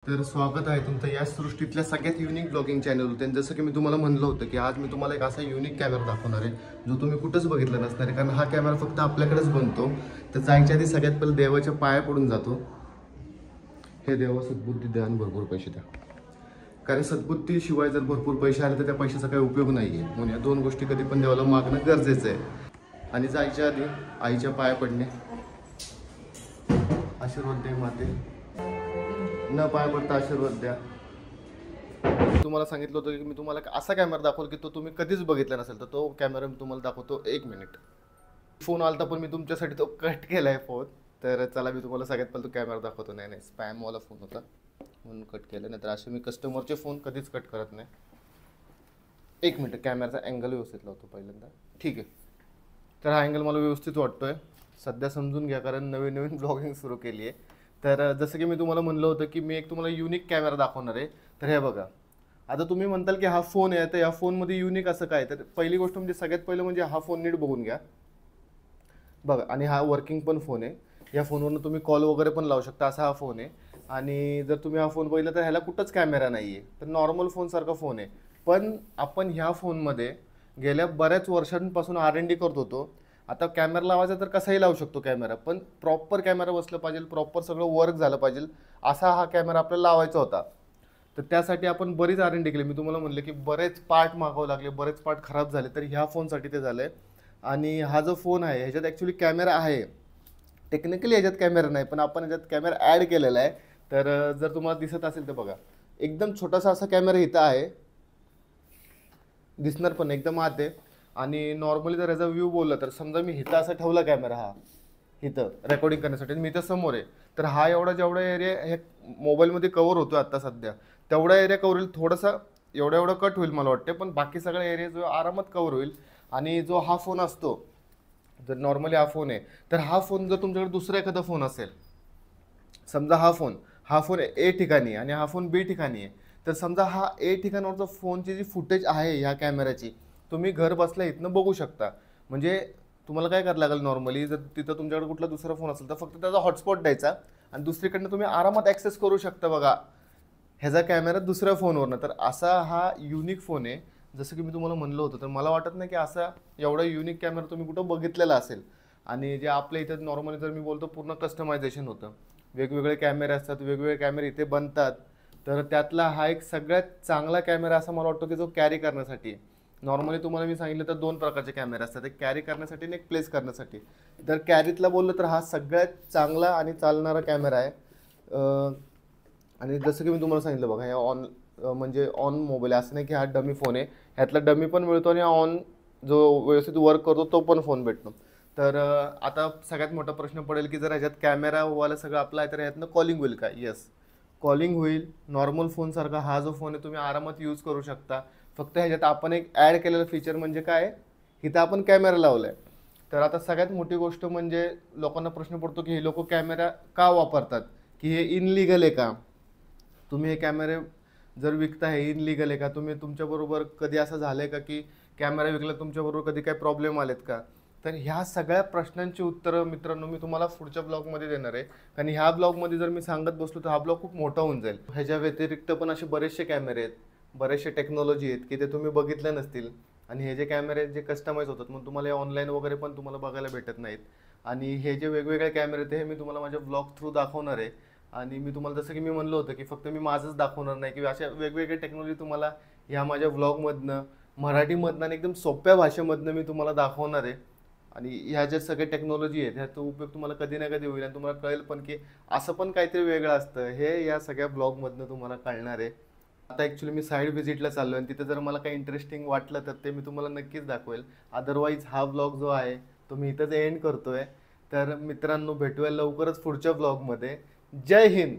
तर स्वागत आहे तुमचं या सृष्टीतल्या सगळ्यात युनिक ब्लॉगिंग चॅनलवर. जसं की मी तुम्हाला म्हणलं होतं की आज मी तुम्हाला एक असा युनिक कॅमेरा दाखवणार आहे जो तुम्ही कुठंच बघितला नसणार आहे, कारण हा कॅमेरा फक्त आपल्याकडेच बनतो. तर जायच्या आधी सगळ्यात पहिले देवाच्या पाया पडून जातो. हे देवा सद्बुद्धी द्या आणि भरपूर पैसे द्या, कारण सद्बुद्धीशिवाय जर भरपूर पैसे आले तर त्या पैशाचा काही उपयोग नाही आहे. म्हणून या दोन गोष्टी कधी पण देवाला मागणं गरजेचं आहे. आणि जायच्या आधी आईच्या पाया पडणे, आशीर्वाद दे माते, न पाय पडता आशीर्वाद द्या. तुम्हाला सांगितलं होतं की मी तुम्हाला असा कॅमेरा दाखवल की तो तुम्ही कधीच बघितला नसेल, तर तो कॅमेरा मी तुम्हाला दाखवतो. 1 मिनिट. फोन आलता पण मी तुमच्यासाठी तो कट केलाय फोन. तर चला मी तुम्हाला सगळ्यात पहिला तो कॅमेरा दाखवतो. नाही स्पॅमवाला फोन होता म्हणून कट केला, नाही तर असे मी कस्टमरचे फोन कधीच कट करत नाही. 1 मिनिट, कॅमेराचा अँगल व्यवस्थित लावतो पहिल्यांदा. ठीक आहे, तर हा अँगल मला व्यवस्थित वाटतोय. सध्या समजून घ्या, कारण नवीन नवीन ब्लॉगिंग सुरू केली आहे. तर जसं की मी तुम्हाला म्हणलं होतं की मी एक तुम्हाला युनिक कॅमेरा दाखवणार आहे. तर हे बघा, आता तुम्ही म्हणताल की हा फोन आहे, तर या फोनमध्ये युनिक असं काय? तर पहिली गोष्ट म्हणजे सगळ्यात पहिलं म्हणजे हा फोन नीट बघून घ्या बघा. आणि हा वर्किंग पण फोन आहे. या फोनवरून तुम्ही कॉल वगैरे पण लावू शकता, असा हा फोन आहे. आणि जर तुम्ही हा फोन बघितला तर ह्याला कुठंच कॅमेरा नाही आहे, तर नॉर्मल फोनसारखा फोन आहे. पण आपण ह्या फोनमध्ये गेल्या बऱ्याच वर्षांपासून R&D करत होतो. आता कॅमेरा लावायचा तर कसाही लावू शकतो कॅमेरा, पण प्रॉपर कॅमेरा बसलं पाहिजे, प्रॉपर सगळं वर्क झालं पाहिजे, असा हा कॅमेरा आपल्याला लावायचा होता. तर त्यासाठी आपण बरीच R&D केली. मी तुम्हाला म्हणलं की बरेच पार्ट मागवावे लागले, बरेच पार्ट खराब झाले, तर ह्या फोनसाठी ते झालं आहे. आणि हा जो फोन आहे ह्याच्यात ॲक्च्युली कॅमेरा आहे. टेक्निकली ह्याच्यात कॅमेरा नाही, पण आपण ह्याच्यात कॅमेरा ॲड केलेला आहे. तर जर तुम्हाला दिसत असेल तर बघा, एकदम छोटासा असा कॅमेरा इथं आहे, दिसणार पण एकदम आत आहे. आणि नॉर्मली जर याचा व्ह्यू बोलला तर समजा मी इथं असा ठेवला कॅमेरा, हा इथं रेकॉर्डिंग करण्यासाठी, मी इथं समोर आहे, तर हा जेवढा एरिया हे मोबाईलमध्ये कवर होतो आता सध्या, तेवढा एरिया कवर होईल. थोडासा एवढा कट होईल मला वाटते, पण बाकी सगळा एरिया जो आरामात कवर होईल. आणि जो हा फोन असतो, जर नॉर्मली हा फोन आहे, तर हा फोन जर तुमच्याकडे दुसरा एखादा फोन असेल, समजा हा फोन ए ठिकाणी आणि हा फोन बी ठिकाणी आहे, तर समजा हा ए ठिकाणावरचा फोनची जी फुटेज आहे ह्या कॅमेऱ्याची, तुम्ही घर बसल्या इथनं बघू शकता. म्हणजे तुम्हाला काय करायला लागेल, नॉर्मली जर तिथं तुमच्याकडे कुठला दुसरा फोन असेल तर फक्त त्याचा हॉटस्पॉट द्यायचा आणि दुसरीकडनं तुम्ही आरामात ॲक्सेस करू शकता बघा ह्याचा कॅमेरा दुसऱ्या फोनवरनं. तर असा हा युनिक फोन आहे. जसं की मी तुम्हाला म्हणलं होतं, तर मला वाटत नाही की असा एवढा युनिक कॅमेरा तुम्ही कुठं बघितलेला असेल. आणि जे आपल्या इथं नॉर्मली जर मी बोलतो पूर्ण कस्टमायझेशन होतं, वेगवेगळे कॅमेरे असतात, वेगवेगळे कॅमेरे इथे बनतात. तर त्यातला हा एक सगळ्यात चांगला कॅमेरा असा मला वाटतो की जो कॅरी करण्यासाठी. नॉर्मली तुम्हाला मी सांगितलं तर 2 प्रकारचे कॅमेरे असतात, एक कॅरी करण्यासाठी आणि एक प्लेस करण्यासाठी. तर कॅरीतला बोललं तर हा सगळ्यात चांगला आणि चालणारा कॅमेरा आहे. आणि जसं की मी तुम्हाला सांगितलं बघा, हे ऑन म्हणजे ऑन मोबाईल असं नाही की हा डमी फोन आहे, ह्यातला डमी पण मिळतो आणि ऑन जो व्यवस्थित वर्क करतो तो पण फोन भेटतो. तर आता सगळ्यात मोठा प्रश्न पडेल की जर ह्याच्यात कॅमेरावाला सगळं आपलं आहे तर ह्यातनं कॉलिंग होईल का? येस, कॉलिंग होईल. नॉर्मल फोनसारखा हा जो फोन आहे तुम्ही आरामात यूज करू शकता. फक्त ह्याच्यात आपण एक ॲड केलेलं फीचर म्हणजे काय, इथं आपण कॅमेरा लावला आहे. तर आता सगळ्यात मोठी गोष्ट म्हणजे लोकांना प्रश्न पडतो की हे लोक कॅमेरा का वापरतात, की हे इनलिगल आहे का? तुम्ही हे कॅमेरे जर विकताय, हे इनलिगल आहे का? तुमच्याबरोबर कधी असं झालं आहे का की कॅमेरा विकला, तुमच्याबरोबर कधी काही प्रॉब्लेम आलेत का? तर ह्या सगळ्या प्रश्नांची उत्तरं मित्रांनो मी तुम्हाला पुढच्या ब्लॉगमध्ये देणार आहे. कारण ह्या ब्लॉगमध्ये जर मी सांगत बसलो तर हा ब्लॉग खूप मोठा होऊन जाईल. ह्याच्या व्यतिरिक्त पण असे बरेचसे कॅमेरे आहेत, बरेचसे टेक्नॉलॉजी आहेत की ते तुम्ही बघितले नसतील. आणि हे जे कॅमेरे जे कस्टमाइज होतात मग तुम्हाला ऑनलाईन वगैरे पण तुम्हाला बघायला भेटत नाहीत. आणि हे जे वेगवेगळे कॅमेरे आहेत हे मी तुम्हाला माझ्या ब्लॉग थ्रू दाखवणार आहे. आणि मी तुम्हाला जसं की मी म्हणलं होतं की फक्त मी माझंच दाखवणार नाही, किंवा अशा वेगवेगळे टेक्नॉलॉजी तुम्हाला ह्या माझ्या व्लॉगमधनं मराठीमधनं आणि एकदम सोप्या भाषेमधनं मी तुम्हाला दाखवणार आहे. आणि ह्या ज्या सगळ्या टेक्नॉलॉजी आहेत ह्याचा उपयोग तुम्हाला कधी ना कधी होईल आणि तुम्हाला कळेल पण की असं पण काहीतरी वेगळं असतं, हे या सगळ्या ब्लॉगमधनं तुम्हाला कळणार आहे. आता ॲक्च्युली मी साईड व्हिजिटला चाललो आहे आणि तिथे जर मला काही इंटरेस्टिंग वाटलं तर ते मी तुम्हाला नक्कीच दाखवेल. अदरवाईज हा ब्लॉग जो आहे तो मी इथंच एंड करतोय. तर मित्रांनो, भेटूया लवकरच पुढच्या ब्लॉगमध्ये. जय हिंद.